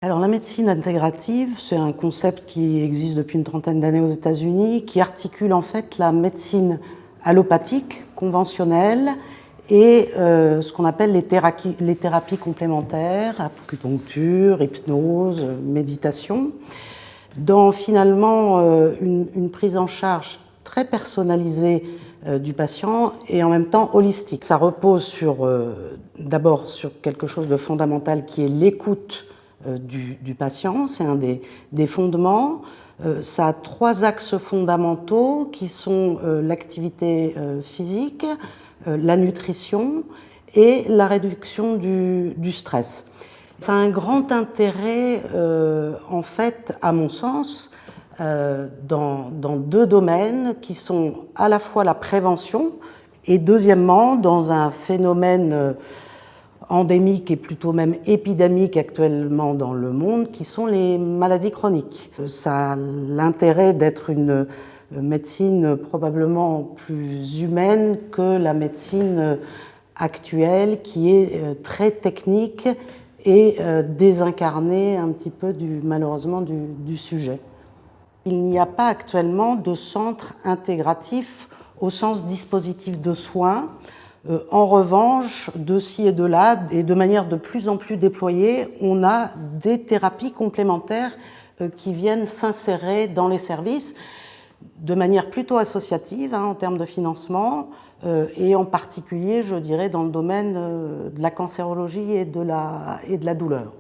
Alors la médecine intégrative, c'est un concept qui existe depuis une trentaine d'années aux États-Unis, qui articule en fait la médecine allopathique, conventionnelle, et ce qu'on appelle les thérapies complémentaires, acupuncture, hypnose, méditation, dans finalement une prise en charge très personnalisée du patient et en même temps holistique. Ça repose d'abord sur quelque chose de fondamental qui est l'écoute du patient, c'est un des fondements. Ça a trois axes fondamentaux qui sont l'activité physique, la nutrition et la réduction du stress. Ça a un grand intérêt, en fait, à mon sens, dans deux domaines qui sont à la fois la prévention et deuxièmement, dans un phénomène endémique et plutôt même épidémique actuellement dans le monde, qui sont les maladies chroniques. Ça a l'intérêt d'être une médecine probablement plus humaine que la médecine actuelle qui est très technique et désincarnée un petit peu malheureusement du sujet. Il n'y a pas actuellement de centre intégratif au sens dispositif de soins. En revanche, de ci et de là, et de manière de plus en plus déployée, on a des thérapies complémentaires qui viennent s'insérer dans les services de manière plutôt associative en termes de financement, et en particulier, je dirais, dans le domaine de la cancérologie et de la douleur.